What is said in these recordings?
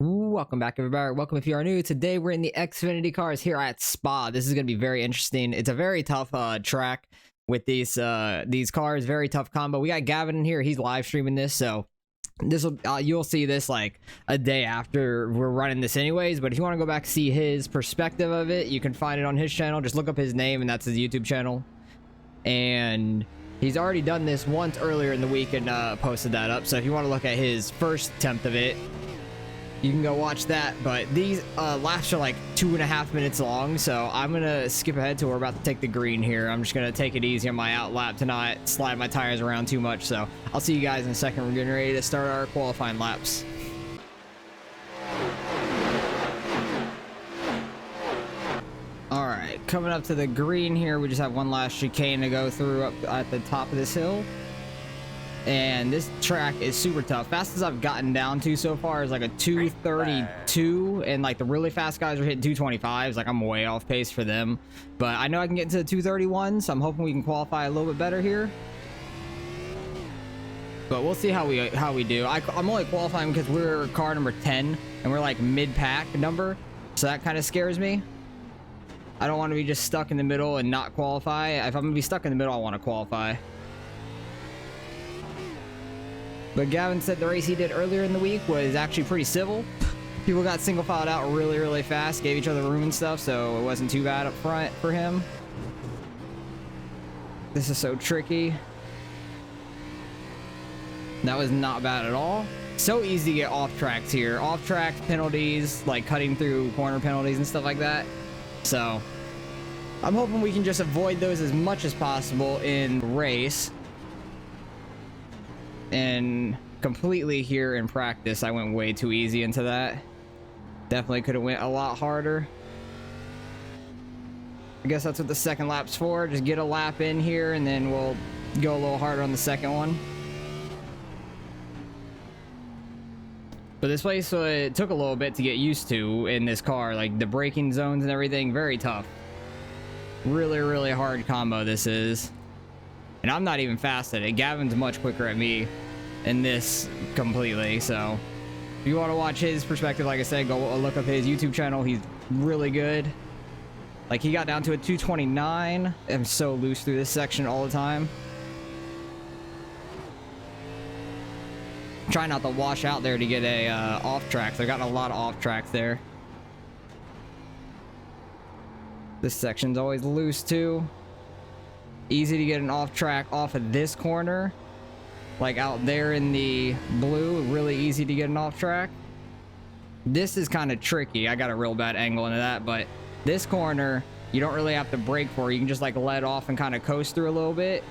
Welcome back, everybody. Welcome if you are new. Today we're in the Xfinity cars here at Spa. This is going to be very interesting. It's a very tough track with these cars. Very tough combo. We got Gavin in here. He's live streaming this, so this will you'll see this like a day after we're running this anyways. But if you want to go back and see his perspective of it, you can find it on his channel. Just look up his name, and that's his YouTube channel. And he's already done this once earlier in the week and posted that up. So if you want to look at his first attempt of it, you can go watch that. But these laps are like 2.5 minutes long, so I'm gonna skip ahead to we're about to take the green here. I'm just gonna take it easy on my out lap to not slide my tires around too much. So I'll see you guys in a second. We're getting ready to start our qualifying laps. All right, coming up to the green here, we just have one last chicane to go through up at the top of this hill. And this track is super tough. Fastest I've gotten down to so far is like a 232, and like the really fast guys are hitting 225s. Like I'm way off pace for them, but I know I can get into the 231, so I'm hoping we can qualify a little bit better here. But we'll see how we do. I'm only qualifying because we're car number 10 and we're like mid-pack number, so that kind of scares me. I don't want to be just stuck in the middle and not qualify. If I'm gonna be stuck in the middle, I want to qualify. But Gavin said the race he did earlier in the week was actually pretty civil. People got single filed out really fast, gave each other room and stuff, so it wasn't too bad up front for him. This is so tricky. That was not bad at all. So easy to get off tracks here. Off track penalties, like cutting through corner penalties and stuff like that. So I'm hoping we can just avoid those as much as possible in the race. And completely here in practice, I went way too easy into that. Definitely could have went a lot harder. I guess that's what the second lap's for. Just get a lap in here and then we'll go a little harder on the second one. But this place, it took a little bit to get used to in this car. Like the braking zones and everything, very tough. Really hard combo this is. And I'm not even fast at it. Gavin's much quicker at me in this completely. So if you want to watch his perspective, like I said, go look up his YouTube channel. He's really good. Like he got down to a 229. I'm so loose through this section all the time. Try not to wash out there to get a off track. So I got a lot of off tracks there. This section's always loose too. Easy to get an off track off of this corner, like out there in the blue. Really easy to get an off track. This is kind of tricky. I got a real bad angle into that, but this corner you don't really have to brake for. You can just like let off and kind of coast through a little bit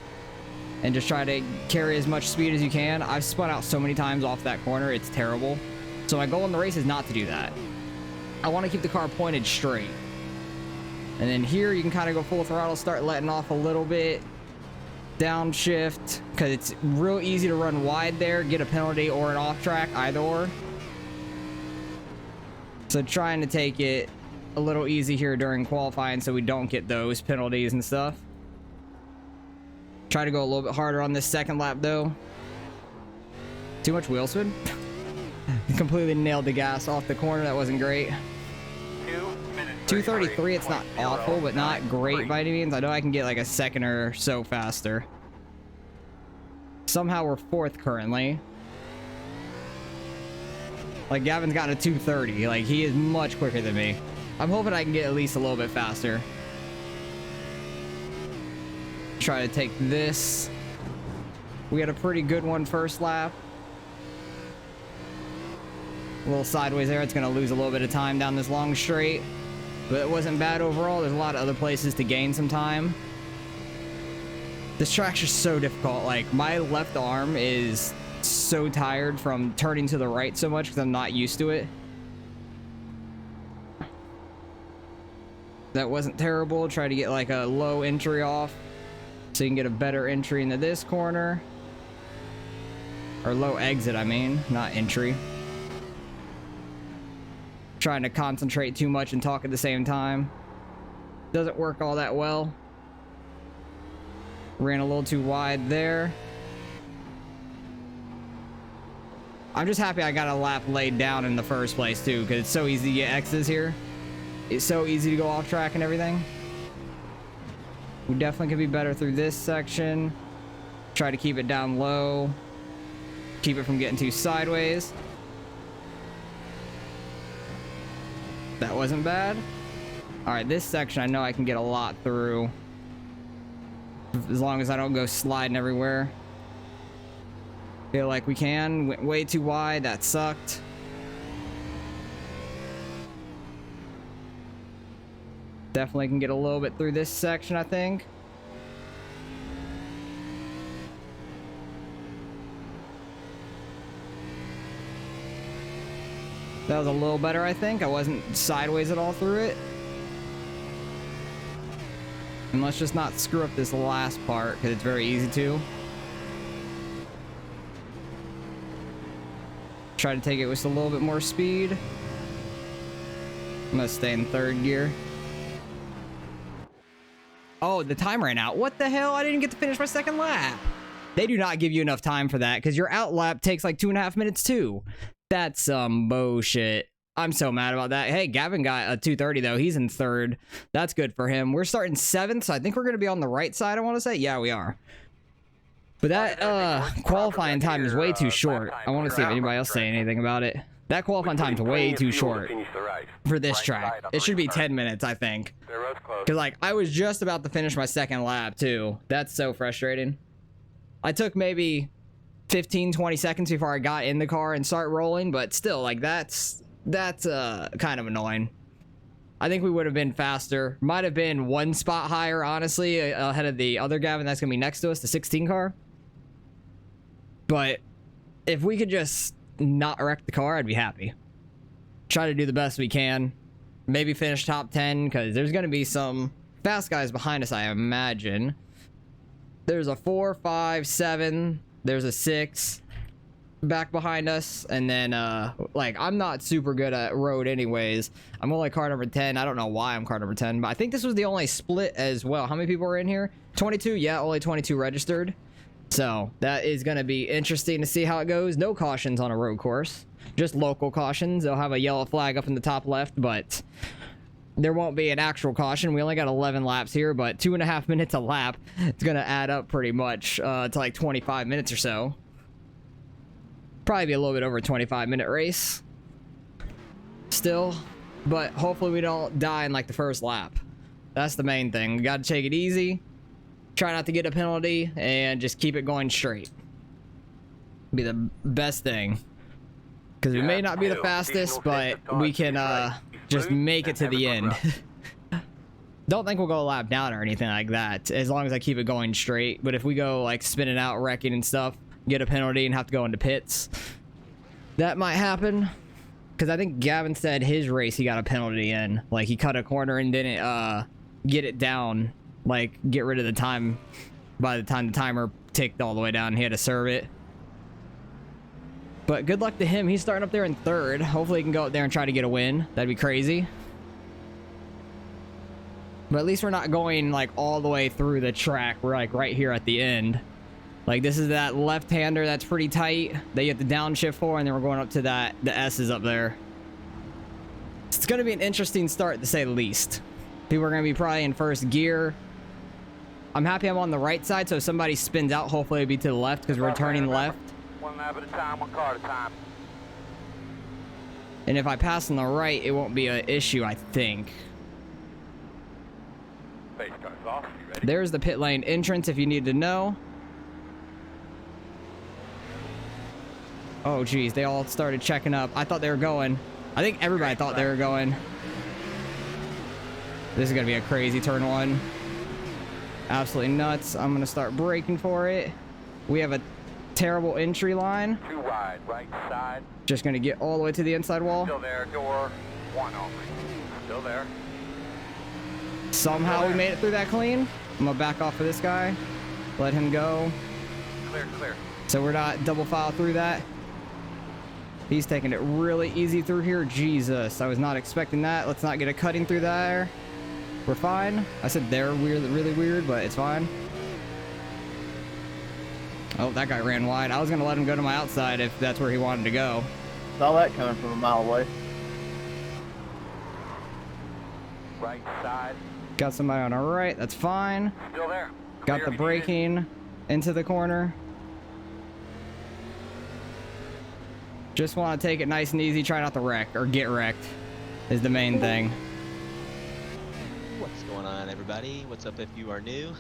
and just try to carry as much speed as you can. I've spun out so many times off that corner, it's terrible. So my goal in the race is not to do that. I want to keep the car pointed straight. And then here you can kind of go full throttle, start letting off a little bit, downshift, because it's real easy to run wide there, get a penalty or an off track, either or. So trying to take it a little easy here during qualifying so we don't get those penalties and stuff. Try to go a little bit harder on this second lap though. Too much wheel spin. Completely nailed the gas off the corner. That wasn't great. 233, it's not awful, but not great by any means. I know I can get like a second or so faster. Somehow we're fourth currently. Like Gavin's got a 230. Like he is much quicker than me. I'm hoping I can get at least a little bit faster. Try to take this. We had a pretty good one first lap. A little sideways there. It's going to lose a little bit of time down this long straight. But it wasn't bad overall. There's a lot of other places to gain some time. This track's just so difficult. Like my left arm is so tired from turning to the right so much because I'm not used to it. That wasn't terrible. Try to get like a low entry off so you can get a better entry into this corner. Or low exit, I mean, not entry. Trying to concentrate too much and talk at the same time. Doesn't work all that well. Ran a little too wide there. I'm just happy I got a lap laid down in the first place too, because it's so easy to get X's here. It's so easy to go off track and everything. We definitely could be better through this section. Try to keep it down low. Keep it from getting too sideways. That wasn't bad. All right, this section I know I can get a lot through. As long as I don't go sliding everywhere. Feel like we can. Went way too wide. That sucked. Definitely can get a little bit through this section, I think. That was a little better, I think. I wasn't sideways at all through it. And let's just not screw up this last part, because it's very easy to. Try to take it with a little bit more speed. I'm gonna stay in third gear. Oh, the time ran out. What the hell? I didn't get to finish my second lap. They do not give you enough time for that, because your out lap takes like 2.5 minutes too. That's some bullshit. I'm so mad about that. Hey, Gavin got a 2:30 though. He's in third. That's good for him. We're starting 7th, so I think we're gonna be on the right side, I want to say. Yeah, we are. But that qualifying time is way too short. I want to see if anybody else say anything about it. That qualifying time is way too short for this track. It should be 10 minutes, I think. Because, like, I was just about to finish my second lap, too. That's so frustrating. I took maybe 15, 20 seconds before I got in the car and start rolling, but still, like, that's kind of annoying. I think we would have been faster. Might have been 1 spot higher, honestly, ahead of the other Gavin that's going to be next to us, the 16 car. But if we could just not wreck the car, I'd be happy. Try to do the best we can. Maybe finish top 10, because there's going to be some fast guys behind us, I imagine. There's a 4, 5, 7. There's a 6 back behind us. And then, like, I'm not super good at road anyways. I'm only car number 10. I don't know why I'm car number 10, but I think this was the only split as well. How many people were in here? 22? Yeah, only 22 registered. So that is going to be interesting to see how it goes. No cautions on a road course, just local cautions. They'll have a yellow flag up in the top left, but there won't be an actual caution. We only got 11 laps here, but 2.5 minutes a lap. It's going to add up pretty much to like 25 minutes or so. Probably be a little bit over a 25-minute race still, but hopefully we don't die in like the first lap. That's the main thing. We got to take it easy. Try not to get a penalty and just keep it going straight. Be the best thing. Because we may not be the fastest, but we can just make it to the end. Don't think we'll go a lap down or anything like that, as long as I keep it going straight. But if we go like spinning out, wrecking and stuff, get a penalty and have to go into pits, that might happen. Because I think Gavin said his race he got a penalty in. Like he cut a corner and didn't get it down. Like, get rid of the time by the time the timer ticked all the way down. He had to serve it. But good luck to him. He's starting up there in third. Hopefully he can go up there and try to get a win. That'd be crazy. But at least we're not going, like, all the way through the track. We're, like, right here at the end. Like, this is that left-hander that's pretty tight that you have to downshift for, and then we're going up to that. The S is up there. It's going to be an interesting start, to say the least. People are going to be probably in first gear. I'm happy I'm on the right side, so if somebody spins out, hopefully it'll be to the left, because we're turning left. 1 lap at a time, 1 car at a time. And if I pass on the right, it won't be an issue, I think. Base car's off. You ready? There's the pit lane entrance if you need to know. Oh, geez, they all started checking up. I thought they were going. I think everybody thought they were going. This is going to be a crazy turn 1. Absolutely nuts. I'm going to start braking for it. We have a terrible entry line. 2 wide, right side. Just going to get all the way to the inside wall. Still there, door 1 open. Still there. Somehow we made it through that clean. I'm going to back off of this guy. Let him go. Clear, clear. So we're not double file through that. He's taking it really easy through here. Jesus, I was not expecting that. Let's not get a cutting through there. We're fine. I said they're weird, really weird, but it's fine. Oh, that guy ran wide. I was going to let him go to my outside if that's where he wanted to go. Saw that coming from a mile away. Right side. Got somebody on our right. That's fine. Still there. Got Clear the if you need it. braking into the corner. Just want to take it nice and easy. Try not to wreck or get wrecked is the main thing. What's going on, everybody? What's up if you are new?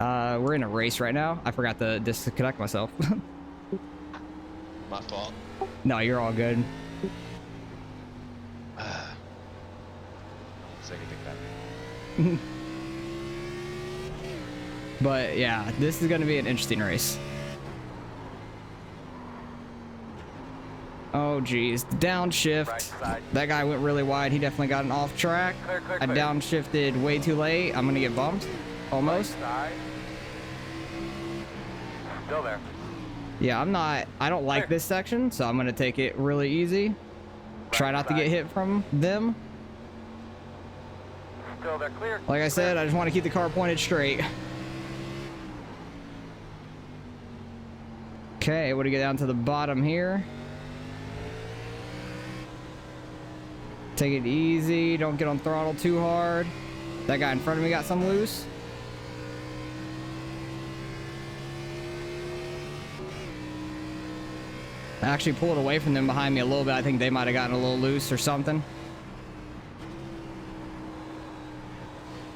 We're in a race right now. I forgot to disconnect myself. My fault. No, you're all good. I won't say anything about it. But yeah, this is going to be an interesting race. Oh geez, downshift. Right side. That guy went really wide. He definitely got an off track. Clear, clear, I clear. downshifted way too late. I'm gonna get bumped. Almost. Right side. Still there. Yeah, I don't like this section, so I'm gonna take it really easy. Try not to get hit from them. Still there. Clear. Like I said, I just want to keep the car pointed straight. Okay, what do we get down to the bottom here? Take it easy. Don't get on throttle too hard. That guy in front of me got some loose. I actually pulled away from them behind me a little bit. I think they might have gotten a little loose or something.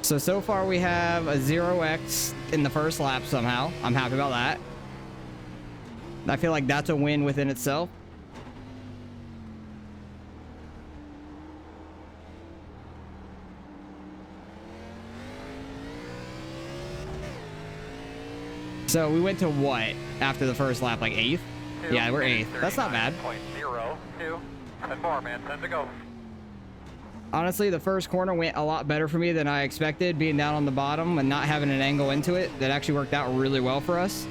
So far we have a 0x in the first lap somehow. I'm happy about that. I feel like that's a win within itself. So we went to what after the first lap, like 8th? Yeah, we're 8th. That's not bad. 0.02. 10 more, man. 10 to go. Honestly, the first corner went a lot better for me than I expected, being down on the bottom and not having an angle into it. That actually worked out really well for us,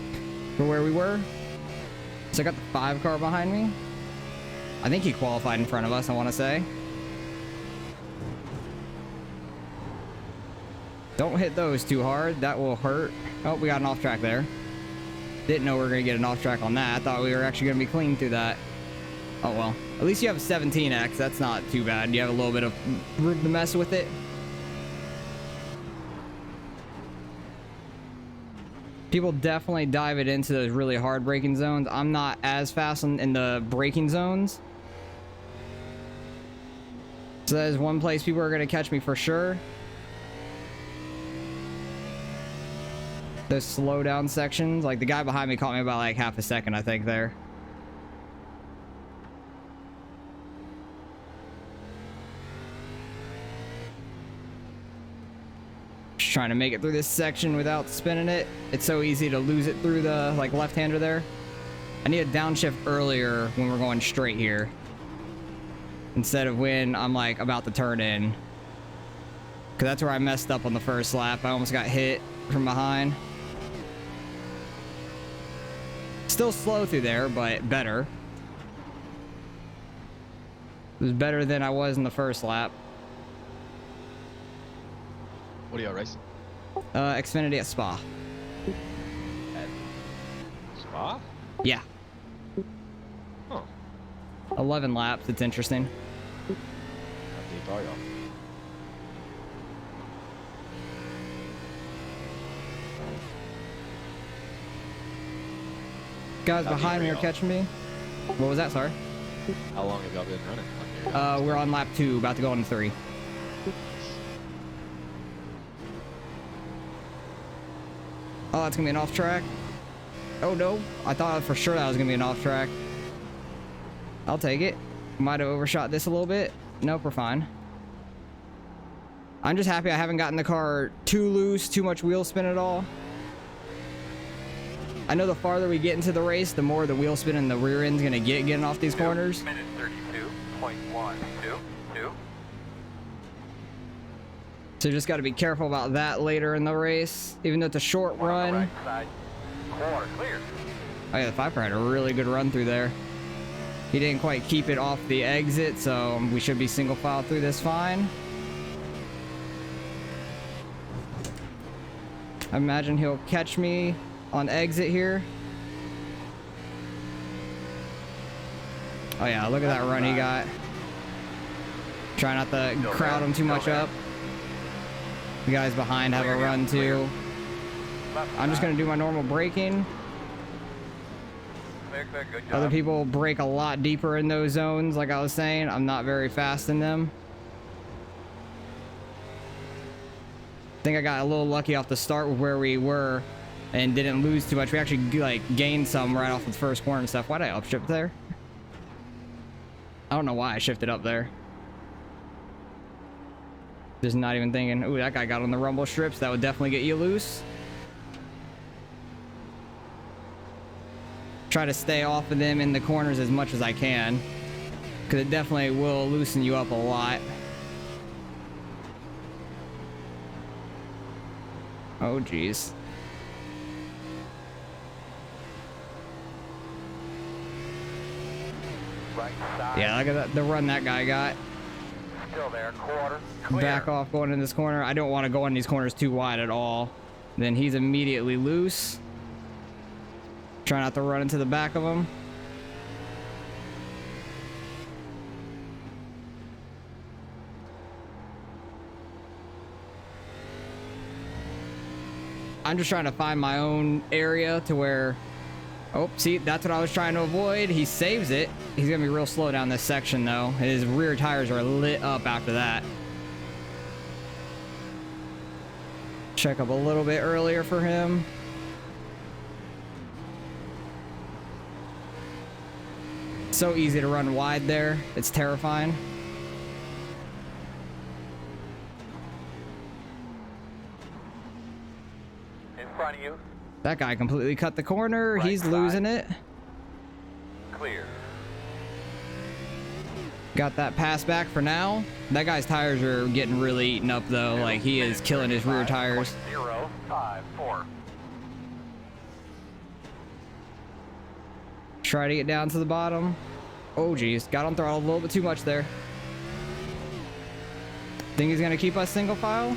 for where we were. So I got the 5 car behind me. I think he qualified in front of us, I want to say. Don't hit those too hard. That will hurt. Oh, we got an off track there. Didn't know we were going to get an off track on that. I thought we were actually going to be clean through that. Oh, well. At least you have a 17X. That's not too bad. You have a little bit of room to mess with it. People definitely dive it into those really hard braking zones. I'm not as fast in the braking zones. So that is one place people are going to catch me for sure. Those slow down sections. Like the guy behind me caught me about like half a second, I think, there. Just trying to make it through this section without spinning it. It's so easy to lose it through the like left-hander there. I need a downshift earlier when we're going straight here, instead of when I'm like about to turn in. Cause that's where I messed up on the first lap. I almost got hit from behind. Still slow through there, but better. It was better than I was in the first lap. What are y'all racing? Xfinity at Spa. At Spa? Yeah. Huh. 11 laps. It's interesting. How deep are y'all? Guys How deep behind are me are y'all? catching me. What was that? Sorry. How long have y'all been running? Up here? We're on lap 2, about to go on 3. Oh, that's gonna be an off track. Oh no, I thought for sure that was gonna be an off track. I'll take it. Might have overshot this a little bit. Nope, we're fine. I'm just happy I haven't gotten the car too loose, too much wheel spin at all. I know the farther we get into the race, the more the wheel spin in the rear end's gonna get getting off these corners. Minute 32.122. So just got to be careful about that later in the race. Even though it's a short One on the run. right side. Corner clear. Oh yeah, the 5-car had a really good run through there. He didn't quite keep it off the exit, so we should be single file through this fine. I imagine he'll catch me on exit here. Oh yeah, look at that run he got. Try not to crowd him too much up. The guys behind have a run too. I'm just gonna do my normal braking. Good job. Other people brake a lot deeper in those zones, like I was saying. I'm not very fast in them. I think I got a little lucky off the start with where we were and didn't lose too much. We actually like gained some right off the first corner and stuff. Why did I upshift there? I don't know why I shifted up there. Just not even thinking. Ooh, that guy got on the rumble strips. That would definitely get you loose. Try to stay off of them in the corners as much as I can, because it definitely will loosen you up a lot. Oh geez. Right side. Yeah, look at that, the run that guy got. Still there. Quarter. Clear. Back off going in this corner. I don't want to go in these corners too wide at all. Then he's immediately loose. Try not to run into the back of him. I'm just trying to find my own area to where... Oh, see, that's what I was trying to avoid. He saves it. He's going to be real slow down this section, though. His rear tires are lit up after that. Check up a little bit earlier for him. So easy to run wide there. It's terrifying. In front of you. That guy completely cut the corner. Right He's side. losing it. Clear. Got that pass back for now. That guy's tires are getting really eaten up though. Like he is killing his rear tires. 0.054. Try to get down to the bottom. Oh geez, got on throttle a little bit too much there. Think he's gonna keep us single file?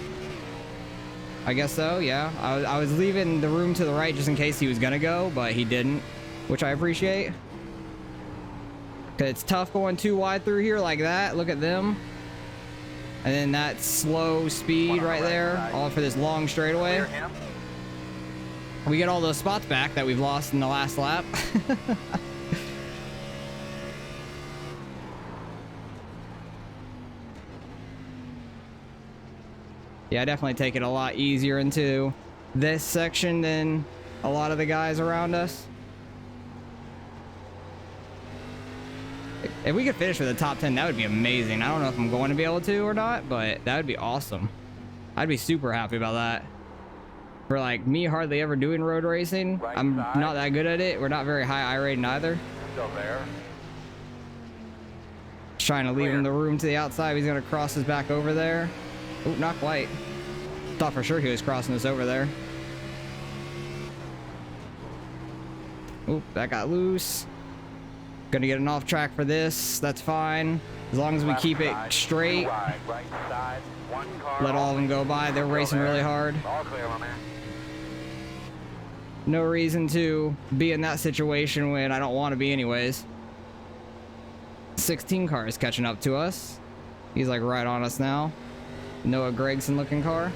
I guess so, yeah. I was leaving the room to the right just in case he was gonna go, but he didn't, which I appreciate. Cause it's tough going too wide through here like that. Look at them. And then that slow speed right there, all for this long straightaway. Clear him. We get all those spots back that we've lost in the last lap. Yeah, I definitely take it a lot easier into this section than a lot of the guys around us. If we could finish with a top 10, that would be amazing. I don't know if I'm going to be able to or not, but that would be awesome. I'd be super happy about that. For like me hardly ever doing road racing, Right I'm side. not that good at it. We're not very high iRating either. Still there. Just trying to leave him the room to the outside. He's going to cross his back over there. Oh, not quite. Thought for sure he was crossing us over there. Oop, that got loose. Gonna get an off track for this. That's fine. As long as we keep it straight. Right side. One car. Let all of them go by. They're racing really hard. All clear, my man. No reason to be in that situation when I don't want to be anyways. 16 car is catching up to us. He's like right on us now. Noah Gregson looking car.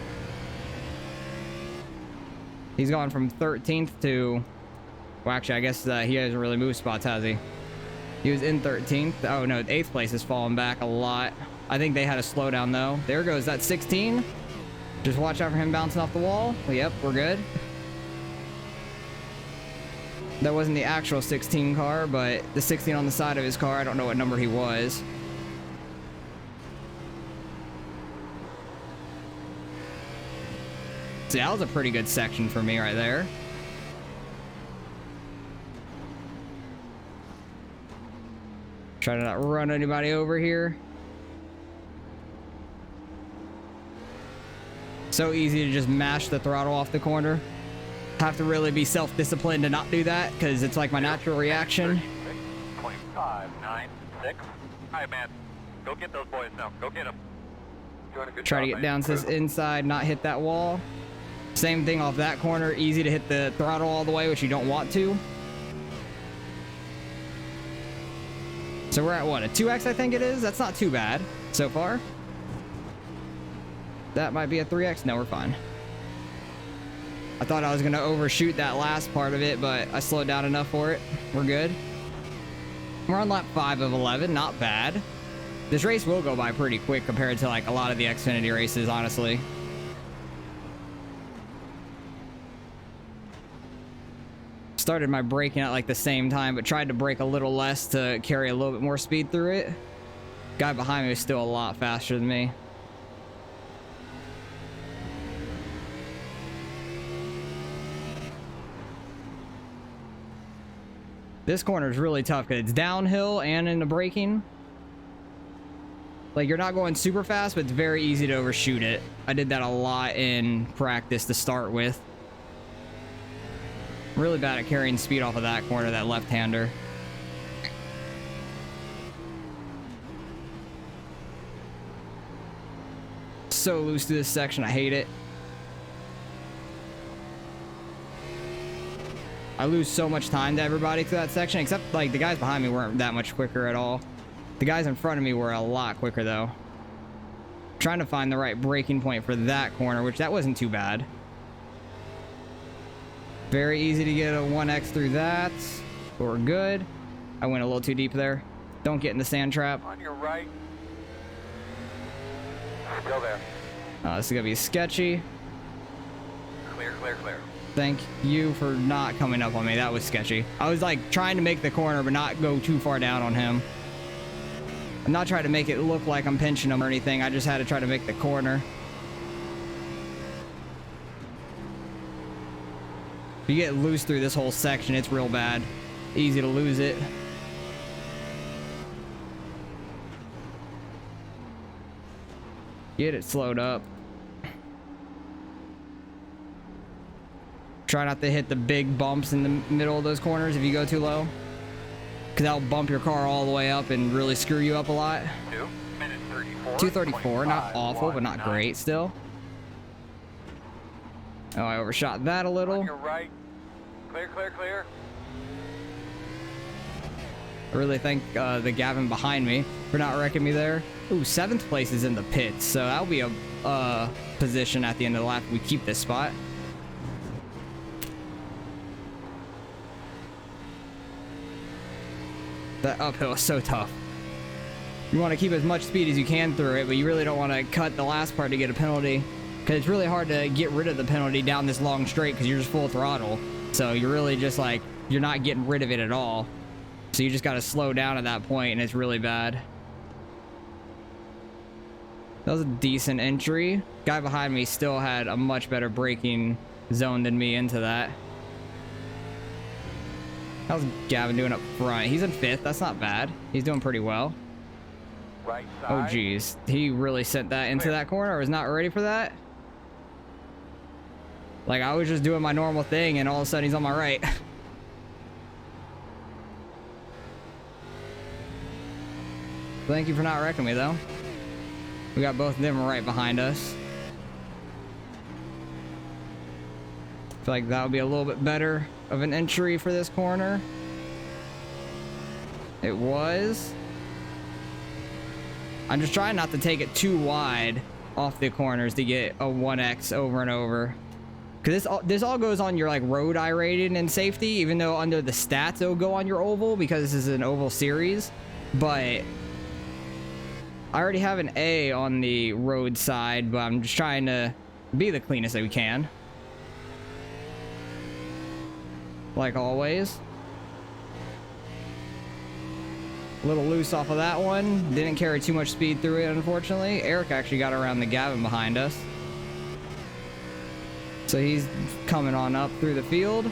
He's gone from 13th to... Well, actually, I guess he hasn't really moved spots, has he? He was in 13th. Oh, no, 8th place has fallen back a lot. I think they had a slowdown, though. There goes that 16. Just watch out for him bouncing off the wall. Yep, we're good. That wasn't the actual 16 car, but the 16 on the side of his car, I don't know what number he was. See, that was a pretty good section for me right there. Try to not run anybody over here. So easy to just mash the throttle off the corner. Have to really be self-disciplined to not do that because it's like my natural reaction. 36.596. All right, man. Go get those boys now. Go get them. Doing a good Try to job, get mate. down to this inside, not hit that wall. Same thing off that corner. Easy to hit the throttle all the way, which you don't want to. So we're at what, a 2x I think it is? That's not too bad so far. That might be a 3x. No, we're fine. I thought I was gonna overshoot that last part of it, but I slowed down enough for it. We're good. We're on lap 5 of 11, not bad. This race will go by pretty quick compared to like a lot of the Xfinity races, honestly. Started my braking at like the same time, but tried to brake a little less to carry a little bit more speed through it. Guy behind me was still a lot faster than me. This corner is really tough because it's downhill and in the braking. Like, you're not going super fast, but it's very easy to overshoot it. I did that a lot in practice to start with. Really bad at carrying speed off of that corner, that left-hander. So loose through this section, I hate it. I lose so much time to everybody through that section, except like the guys behind me weren't that much quicker at all. The guys in front of me were a lot quicker though. Trying to find the right braking point for that corner, which that wasn't too bad. Very easy to get a 1x through that. But we're good. I went a little too deep there. Don't get in the sand trap. On your right. Still there. This is gonna be sketchy. Clear, clear, clear. Thank you for not coming up on me. That was sketchy. I was like trying to make the corner but not go too far down on him. I'm not trying to make it look like I'm pinching him or anything. I just had to try to make the corner. If you get loose through this whole section, it's real bad. Easy to lose it. Get it slowed up. Try not to hit the big bumps in the middle of those corners if you go too low. Because that'll bump your car all the way up and really screw you up a lot. 234, not awful, but not great still. Oh, I overshot that a little. On your right. Clear, clear, clear. I really thank the Gavin behind me for not wrecking me there. Ooh, 7th place is in the pits, so that'll be a position at the end of the lap if we keep this spot. That uphill is so tough. You want to keep as much speed as you can through it, but you really don't want to cut the last part to get a penalty, because it's really hard to get rid of the penalty down this long straight because you're just full throttle. So you're really just like, you're not getting rid of it at all. So you just got to slow down at that point, and it's really bad. That was a decent entry. Guy behind me still had a much better braking zone than me into that. How's Gavin doing up front? He's in 5th. That's not bad. He's doing pretty well. Right Oh, side. geez. He really sent that into that corner. I was not ready for that. Like, I was just doing my normal thing, and all of a sudden he's on my right. Thank you for not wrecking me, though. We got both of them right behind us. Feel like that would be a little bit better of an entry for this corner. It was. I'm just trying not to take it too wide off the corners to get a 1x over and over. Because this all goes on your like road iRating and safety, even though under the stats it'll go on your oval because this is an oval series. But I already have an A on the road side, but I'm just trying to be the cleanest that we can. Like always. A little loose off of that one. Didn't carry too much speed through it, unfortunately. Eric actually got around the Gavin behind us. So he's coming on up through the field.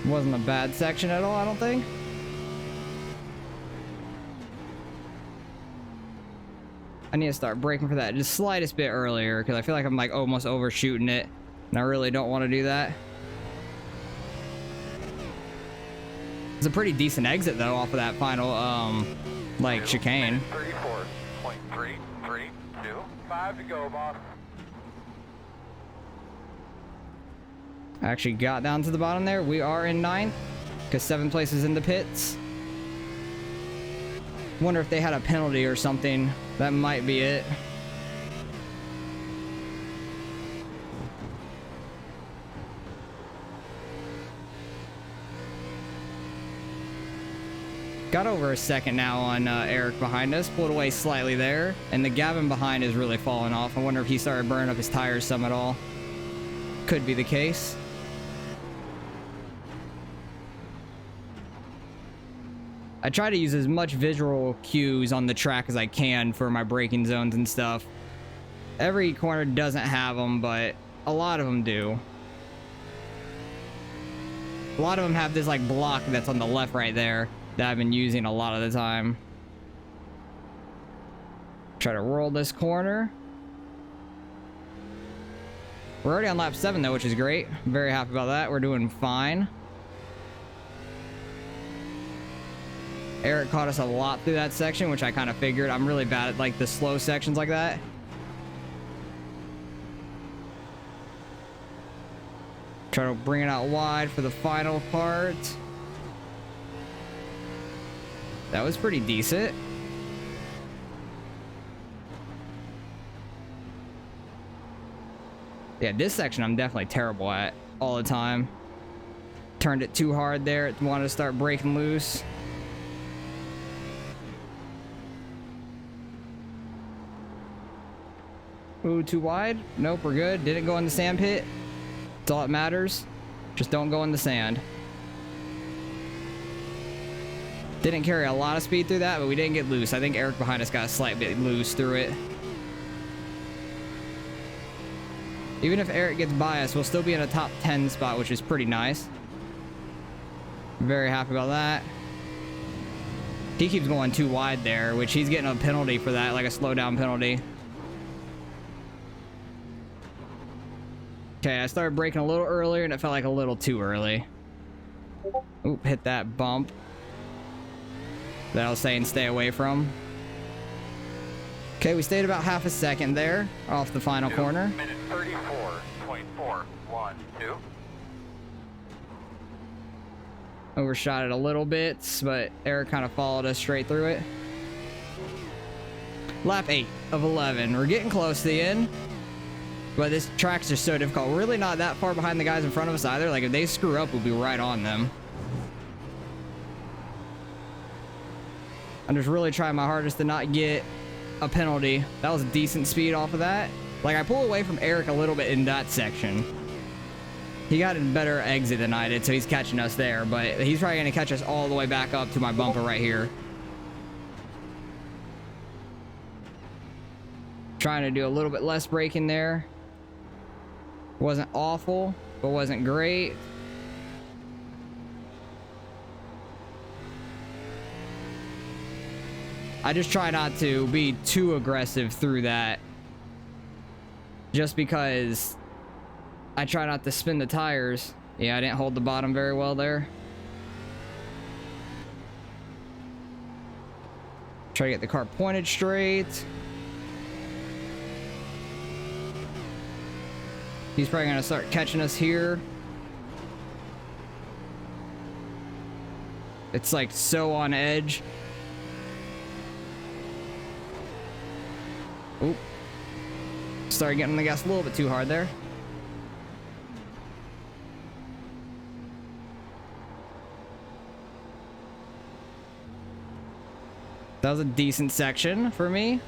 Wasn't a bad section at all, I don't think. I need to start braking for that just slightest bit earlier because I feel like I'm like almost overshooting it, and I really don't want to do that. It's a pretty decent exit though off of that final like chicane. 34.332. 5 to go, boss. Actually got down to the bottom there. We are in 9th because 7th place is in the pits. Wonder if they had a penalty or something. That might be it. Got over a second now on Eric behind us. Pulled away slightly there. And the Gavin behind is really falling off. I wonder if he started burning up his tires some at all. Could be the case. I try to use as much visual cues on the track as I can for my braking zones and stuff. Every corner doesn't have them, but a lot of them do. A lot of them have this like block that's on the left right there that I've been using a lot of the time. Try to roll this corner. We're already on lap 7 though, which is great. I'm very happy about that. We're doing fine. Eric caught us a lot through that section, which I kind of figured. I'm really bad at like the slow sections like that. Try to bring it out wide for the final part. That was pretty decent. Yeah, this section I'm definitely terrible at all the time. Turned it too hard there. It wanted to start breaking loose. Ooh, too wide? Nope, we're good. Didn't go in the sand pit. That's all that matters. Just don't go in the sand. Didn't carry a lot of speed through that, but we didn't get loose. I think Eric behind us got a slight bit loose through it. Even if Eric gets by us, we'll still be in a top 10 spot, which is pretty nice. Very happy about that. He keeps going too wide there, which he's getting a penalty for that, like a slowdown penalty. Okay, I started braking a little earlier and it felt like a little too early. Oop, hit that bump that I was saying stay away from. Okay, we stayed about half a second there off the final corner. Minute 34.412. Overshot it a little bit, but Eric kind of followed us straight through it. Lap 8 of 11. We're getting close to the end. But this track's just so difficult. We're really not that far behind the guys in front of us either. Like, if they screw up, we'll be right on them. I'm just really trying my hardest to not get a penalty. That was a decent speed off of that. Like, I pull away from Eric a little bit in that section. He got a better exit than I did, so he's catching us there. But he's probably going to catch us all the way back up to my bumper right here. Trying to do a little bit less braking there. Wasn't awful, but wasn't great. I just try not to be too aggressive through that. Just because I try not to spin the tires. Yeah, I didn't hold the bottom very well there. Try to get the car pointed straight. He's probably going to start catching us here. It's like so on edge. Oop. Started getting the gas a little bit too hard there. That was a decent section for me.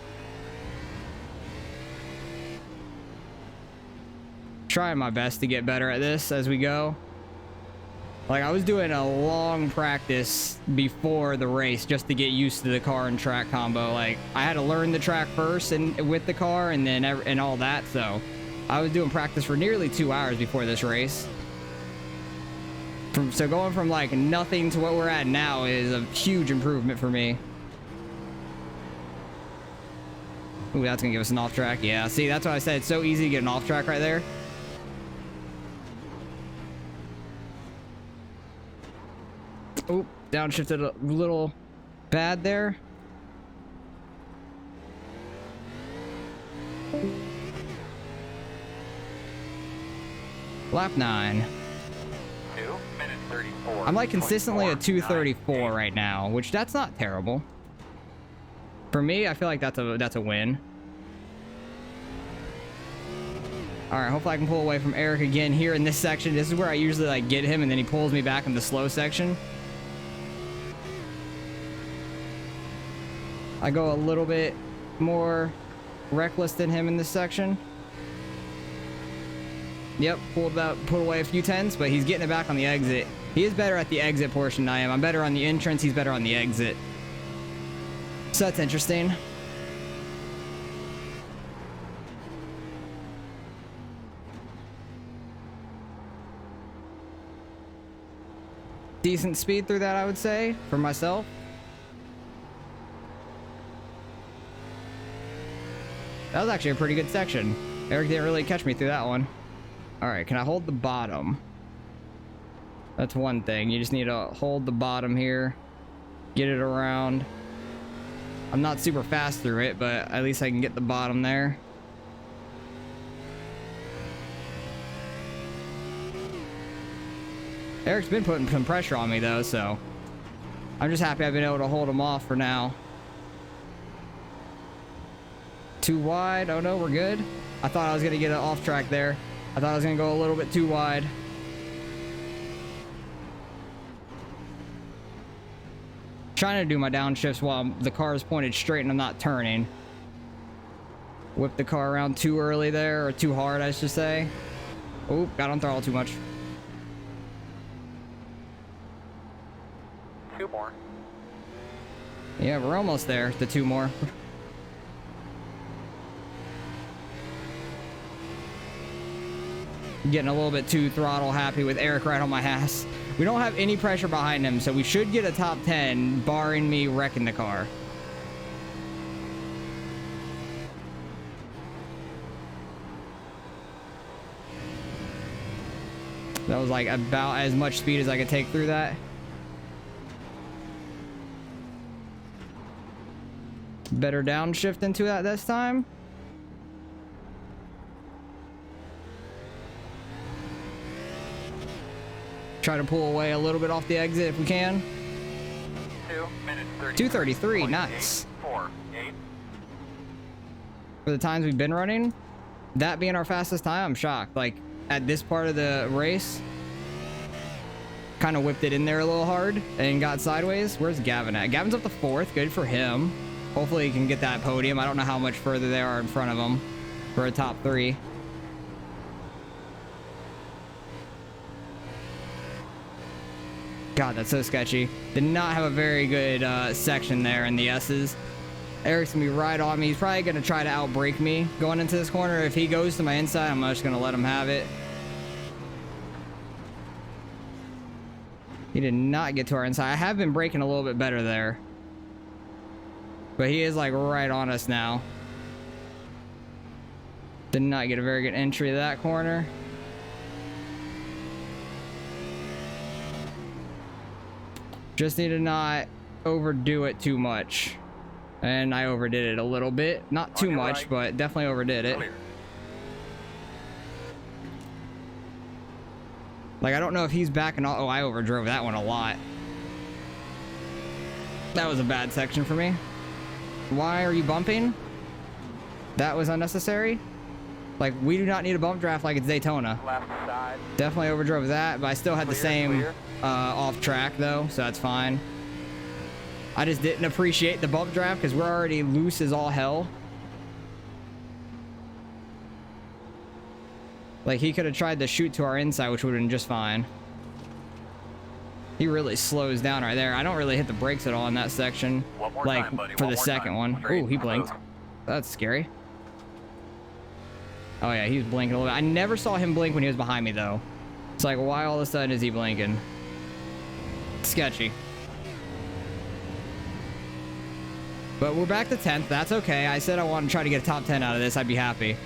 Trying my best to get better at this as we go. Like, I was doing a long practice before the race just to get used to the car and track combo. Like, I had to learn the track first and with the car and then and all that. So I was doing practice for nearly 2 hours before this race. So going from like nothing to what we're at now is a huge improvement for me. Ooh, that's gonna give us an off track. Yeah, see, that's why I said it's so easy to get an off track right there. Oop, downshifted a little bad there. Lap 9. I'm like consistently a 234 right now, which that's not terrible. For me, I feel like that's a win. All right, hopefully I can pull away from Eric again here in this section. This is where I usually like get him, and then he pulls me back in the slow section. I go a little bit more reckless than him in this section. Yep, pulled away a few tenths, but he's getting it back on the exit. He is better at the exit portion than I am. I'm better on the entrance. He's better on the exit. So that's interesting. Decent speed through that, I would say, for myself. That was actually a pretty good section. Eric didn't really catch me through that one. All right, can I hold the bottom? That's one thing. You just need to hold the bottom here. Get it around. I'm not super fast through it, but at least I can get the bottom there. Eric's been putting some pressure on me though, so I'm just happy I've been able to hold him off for now. Too wide. Oh no, we're good. I thought I was gonna get it off track there. I thought I was gonna go a little bit too wide. Trying to do my downshifts while the car is pointed straight and I'm not turning. Whipped the car around too early there, or too hard, I should say. Oop, got on throttle too much. 2 more. Yeah, we're almost there. The 2 more. Getting a little bit too throttle happy with Eric right on my ass. We don't have any pressure behind him, so we should get a top 10, barring me wrecking the car. That was like about as much speed as I could take through that. Better downshift into that this time. Try to pull away a little bit off the exit if we can. 2 minutes 30. 233, nice. 8. For the times we've been running, that being our fastest time, I'm shocked. Like, at this part of the race, kind of whipped it in there a little hard and got sideways. Where's Gavin at? Gavin's up to 4th. Good for him. Hopefully he can get that podium. I don't know how much further they are in front of him for a top 3. God, that's so sketchy. Did not have a very good section there in the S's. Eric's gonna be right on me. He's probably gonna try to outbrake me going into this corner. If he goes to my inside, I'm just gonna let him have it. He did not get to our inside. I have been braking a little bit better there. But he is like right on us now. Did not get a very good entry to that corner. Just need to not overdo it too much. And I overdid it a little bit. Not too much, right. but definitely overdid it. Clear. Like, I don't know if he's backing off. Oh, I overdrove that one a lot. That was a bad section for me. Why are you bumping? That was unnecessary. Like, we do not need a bump draft like it's Daytona. Left side. Definitely overdrove that, but I still had the same off track though, so that's fine. I just didn't appreciate the bump draft because we're already loose as all hell. Like, he could have tried to shoot to our inside, which would have been just fine. He really slows down right there. I don't really hit the brakes at all in that section. One more Like, time, buddy. for One the more second time. one. Straight. Oh, he blinked. That's scary. Oh yeah, he was blinking a little bit. I never saw him blink when he was behind me though. It's like, why all of a sudden is he blinking? Sketchy. But we're back to 10th. That's okay. I said I want to try to get a top 10 out of this. I'd be happy.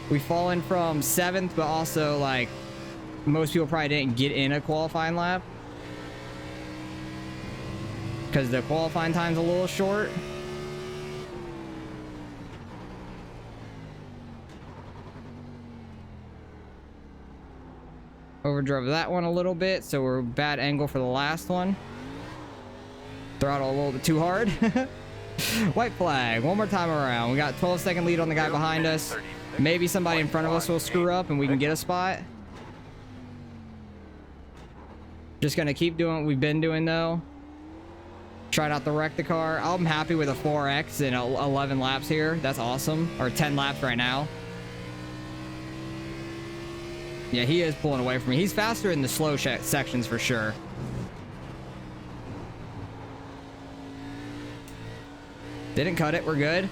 We've fallen from 7th, but also, like, most people probably didn't get in a qualifying lap. Because the qualifying time's a little short. Overdrove that one a little bit, so we're bad angle for the last one. Throttle a little bit too hard. White flag. One more time around. We got 12-second lead on the guy behind us. Maybe somebody in front of us will screw up and we can get a spot. Just gonna keep doing what we've been doing though. Try not to wreck the car. I'm happy with a 4X and 11 laps here. That's awesome. Or 10 laps right now. Yeah, he is pulling away from me. He's faster in the slow sections for sure. Didn't cut it. We're good.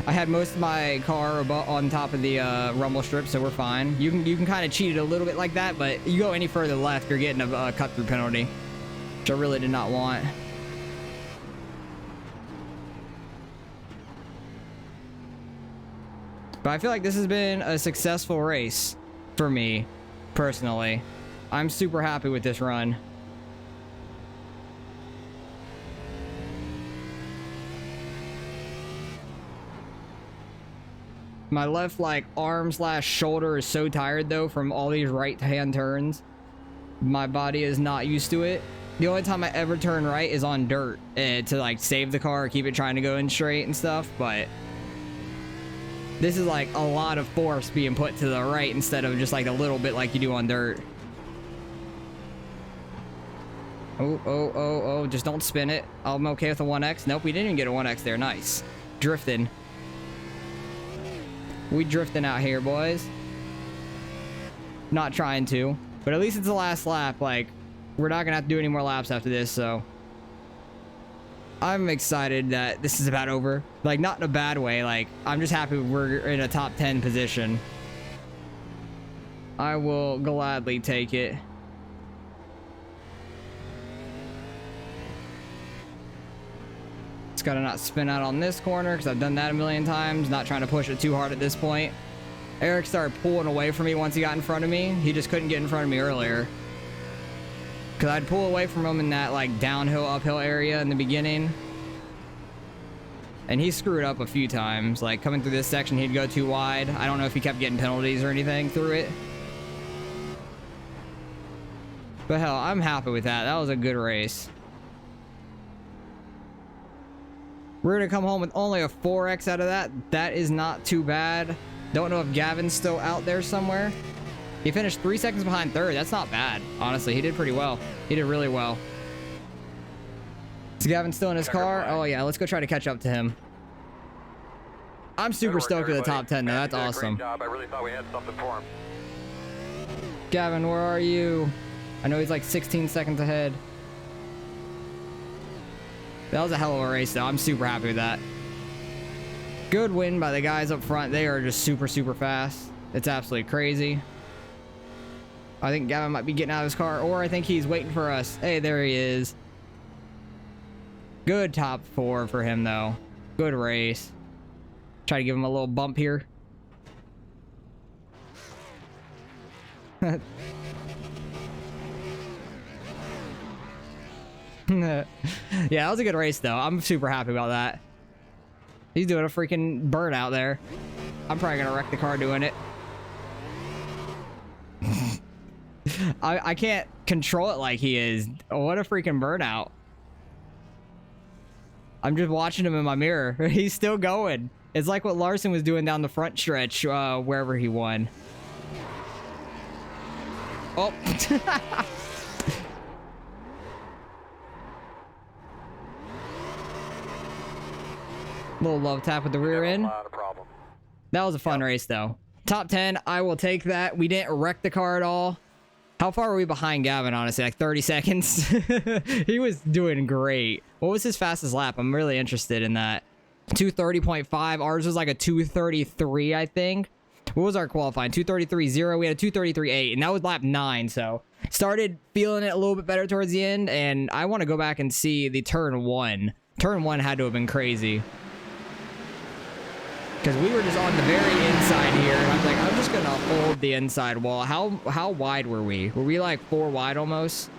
I had most of my car on top of the rumble strip, so we're fine. You can kind of cheat it a little bit like that, but you go any further left, you're getting a cut-through penalty, which I really did not want. But I feel like this has been a successful race for me, personally. I'm super happy with this run. My left, like, arm / shoulder is so tired, though, from all these right-hand turns. My body is not used to it. The only time I ever turn right is on dirt to, like, save the car, keep it trying to go in straight and stuff, but this is, like, a lot of force being put to the right instead of just, like, a little bit like you do on dirt. Oh, just don't spin it. I'm okay with a 1X. Nope, we didn't even get a 1X there. Nice. Drifting. We drifting out here, boys. Not trying to, but at least it's the last lap. Like, we're not gonna have to do any more laps after this, so I'm excited that this is about over. Like, not in a bad way. Like, I'm just happy we're in a top 10 position. I will gladly take it. Just gotta not spin out on this corner because I've done that a million times. Not trying to push it too hard at this point. Eric started pulling away from me once he got in front of me. He just couldn't get in front of me earlier. Because I'd pull away from him in that, like, downhill, uphill area in the beginning. And he screwed up a few times. Like, coming through this section, he'd go too wide. I don't know if he kept getting penalties or anything through it. But hell, I'm happy with that. That was a good race. We're going to come home with only a 4X out of that. That is not too bad. Don't know if Gavin's still out there somewhere. He finished 3 seconds behind third. That's not bad. Honestly, he did pretty well. He did really well. Is Gavin still in his car? Oh, yeah. Let's go try to catch up to him. I'm super stoked with the top 10, though. That's awesome. I really thought we had something for him. Gavin, where are you? I know he's like 16 seconds ahead. That was a hell of a race, though. I'm super happy with that. Good win by the guys up front. They are just super, super fast. It's absolutely crazy. I think Gavin might be getting out of his car, or I think he's waiting for us. Hey, there he is. Good top 4 for him, though. Good race. Try to give him a little bump here. Yeah, that was a good race, though. I'm super happy about that. He's doing a freaking burnout there. I'm probably gonna wreck the car doing it. I can't control it like he is. What a freaking burnout. I'm just watching him in my mirror. He's still going. It's like what Larson was doing down the front stretch wherever he won. Oh. Little love tap with the rear end. That was a fun race, though. Top 10, I will take that. We didn't wreck the car at all. How far were we behind Gavin, honestly? Like 30 seconds? He was doing great. What was his fastest lap? I'm really interested in that. 230.5. Ours was like a 233, I think. What was our qualifying? 233.0. We had a 233.8, and that was lap 9, so started feeling it a little bit better towards the end, and I want to go back and see the turn 1. Turn 1 had to have been crazy. Because we were just on the very inside here, and I was like, I'm just going to hold the inside wall. How wide were we? Were we like 4 wide almost?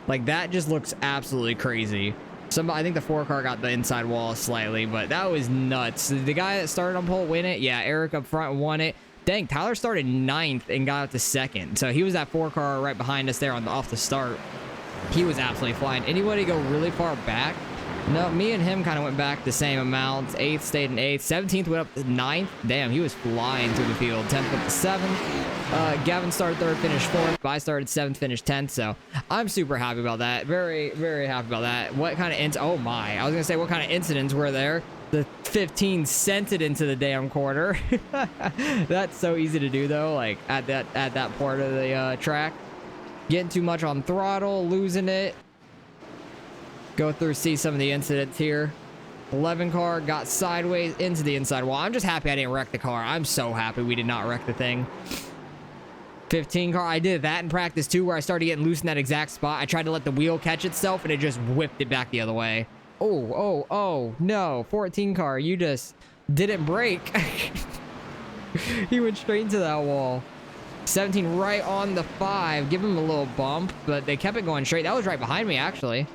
Like, that just looks absolutely crazy. I think the 4 car got the inside wall slightly, but that was nuts. The guy that started on pole win it. Yeah, Eric up front won it. Dang, Tyler started 9th and got up to 2nd. So he was that 4 car right behind us there off the start. He was absolutely flying. Anybody go really far back? No, me and him kind of went back the same amount. 8th stayed in 8th. 17th went up to 9th. Damn, he was flying through the field. 10th went to 7th. Gavin started 3rd, finished 4th. I started 7th, finished 10th. So I'm super happy about that. Very, very happy about that. What kind of oh my. I was going to say, what kind of incidents were there? The 15 sent it into the damn corner. That's so easy to do though, like at that part of the track. Getting too much on throttle, losing it. Go through, see some of the incidents here. 11 car got sideways into the inside wall. I'm just happy I didn't wreck the car. I'm so happy we did not wreck the thing. 15 car, I did that in practice too, where I started getting loose in that exact spot. I tried to let the wheel catch itself and it just whipped it back the other way. Oh, no. 14 car, you just didn't brake. He went straight into that wall. 17 right on the 5. Give him a little bump, but they kept it going straight. That was right behind me, actually.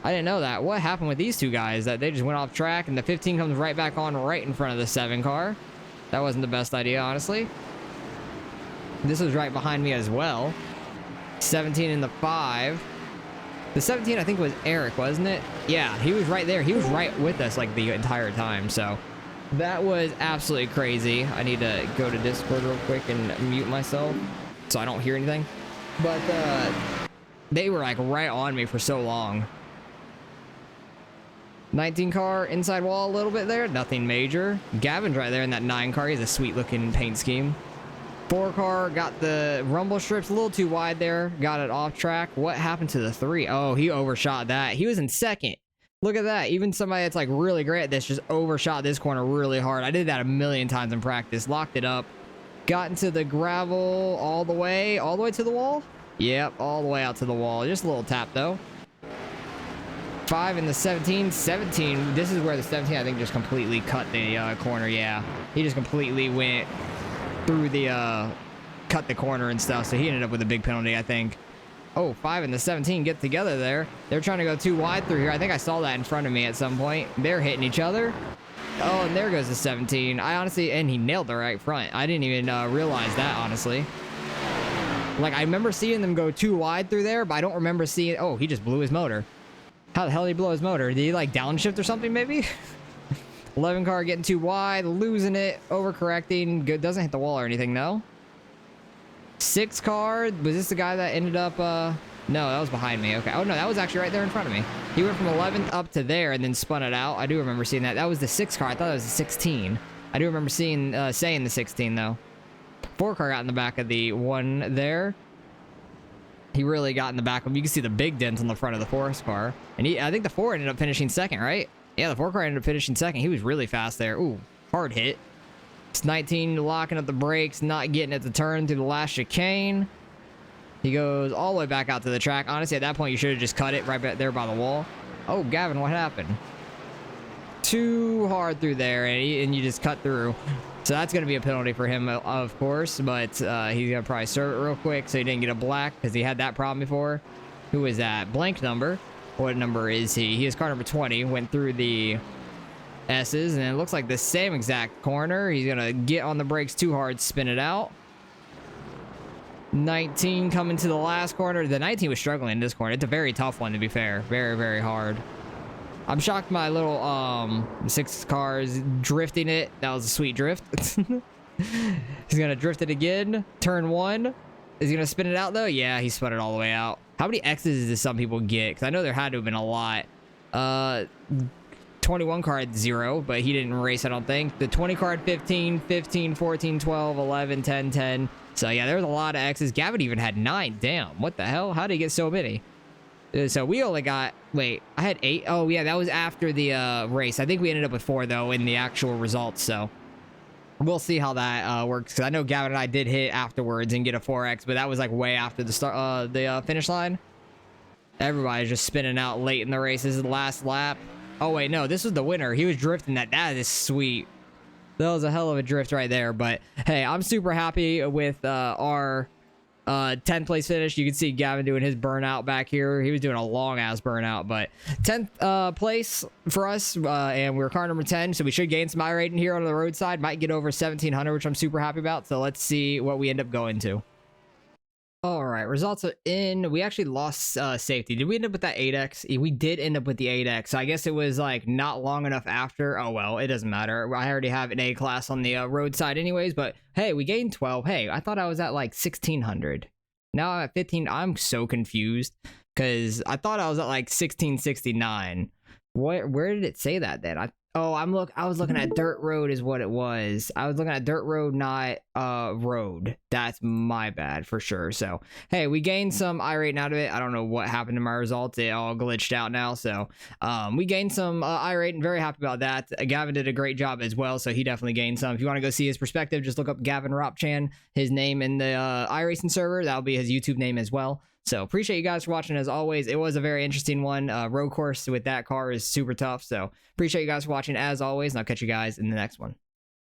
I didn't know that. What happened with these two guys? That they just went off track, and the 15 comes right back on right in front of the 7 car. That wasn't the best idea, honestly. This was right behind me as well. 17 in the 5. The 17, I think, was Eric, wasn't it? Yeah, he was right there. He was right with us, like, the entire time, so... That was absolutely crazy. I need to go to Discord real quick and mute myself so I don't hear anything. But, they were, like, right on me for so long. 19 car, inside wall a little bit there. Nothing major. Gavin's right there in that 9 car. He has a sweet-looking paint scheme. 4 car got the rumble strips a little too wide there. Got it off track. What happened to the 3? Oh, he overshot that. He was in 2nd. Look at that. Even somebody that's like really great at this just overshot this corner really hard. I did that a million times in practice. Locked it up. Got into the gravel all the way to the wall. Yep, all the way out to the wall. Just a little tap though. 5 in the 17. 17. This is where the 17 I think just completely cut the corner. Yeah, he just completely went through the cut the corner and stuff, so he ended up with a big penalty, I think. Oh, 5 and the 17 get together there. They're trying to go too wide through here. I think I saw that in front of me at some point. They're hitting each other. Oh, and there goes the 17. I honestly, and he nailed the right front. I didn't even realize that, honestly. Like, I remember seeing them go too wide through there, but I don't remember seeing... Oh, he just blew his motor. How the hell did he blow his motor? Did he, like, downshift or something, maybe? 11 car getting too wide, losing it, overcorrecting. Good, doesn't hit the wall or anything, though. 6 car, was this the guy that ended up, no, that was behind me. Okay. Oh, no, that was actually right there in front of me. He went from 11th up to there and then spun it out. I do remember seeing that. That was the 6 car. I thought it was the 16. I do remember seeing, saying the 16, though. 4 car got in the back of the 1 there. He really got in the back of him. You can see the big dent on the front of the 4 car. And I think the 4 ended up finishing 2nd, right? Yeah, the 4 car ended up finishing 2nd. He was really fast there. Ooh, hard hit. It's 19 locking up the brakes, not getting it to turn through the last chicane. He goes all the way back out to the track. Honestly, at that point, you should have just cut it right back there by the wall. Oh, Gavin, what happened? Too hard through there, and you just cut through. So that's going to be a penalty for him, of course, but he's going to probably serve it real quick so he didn't get a black because he had that problem before. Who is that? Blank number. What number is he? He is car number 20. Went through the S's, and it looks like the same exact corner. He's gonna get on the brakes too hard, spin it out. 19 coming to the last corner. The 19 was struggling in this corner. It's a very tough one, to be fair. Very, very hard. I'm shocked my little 6 cars drifting it. That was a sweet drift. He's gonna drift it again. Turn 1. Is he gonna spin it out though? Yeah, he spun it all the way out. How many X's did some people get? Because I know there had to have been a lot. 21 car had 0, but he didn't race, I don't think. The 20 car had 15, 15, 14, 12, 11, 10, 10. So yeah, there was a lot of X's. Gavin even had 9. Damn, what the hell? How did he get so many? So we only got... Wait, I had 8? Oh yeah, that was after the race. I think we ended up with 4, though, in the actual results, so... We'll see how that works, because I know Gavin and I did hit afterwards and get a 4X, but that was like way after the start, the finish line. Everybody's just spinning out late in the race. This is the last lap. Oh wait, no, this was the winner. He was drifting that. That is sweet. That was a hell of a drift right there. But hey, I'm super happy with our 10th place finish. You can see Gavin doing his burnout back here. He was doing a long ass burnout, but 10th place for us, and we're car number 10, so we should gain some iRating here on the roadside. Might get over 1700, which I'm super happy about. So let's see what we end up going to. All right, results are in. We actually lost safety. Did we end up with that 8x? We did end up with the 8x. So I guess it was like not long enough after. Oh well, it doesn't matter. I already have an A class on the roadside anyways. But hey, we gained 12. Hey, I thought I was at like 1600. Now I'm at 15. I'm so confused because I thought I was at like 1669. Where did it say that then? I was looking at dirt road is what it was. I was looking at dirt road, not road. That's my bad for sure. So hey, we gained some iRating out of it. I don't know what happened to my results. It all glitched out now. So we gained some iRating. Very happy about that. Gavin did a great job as well. So he definitely gained some. If you want to go see his perspective, just look up Gavin Ropchan, his name in the iRacing server. That'll be his YouTube name as well. So appreciate you guys for watching as always. It was a very interesting one. Road course with that car is super tough. So appreciate you guys for watching as always, and I'll catch you guys in the next one.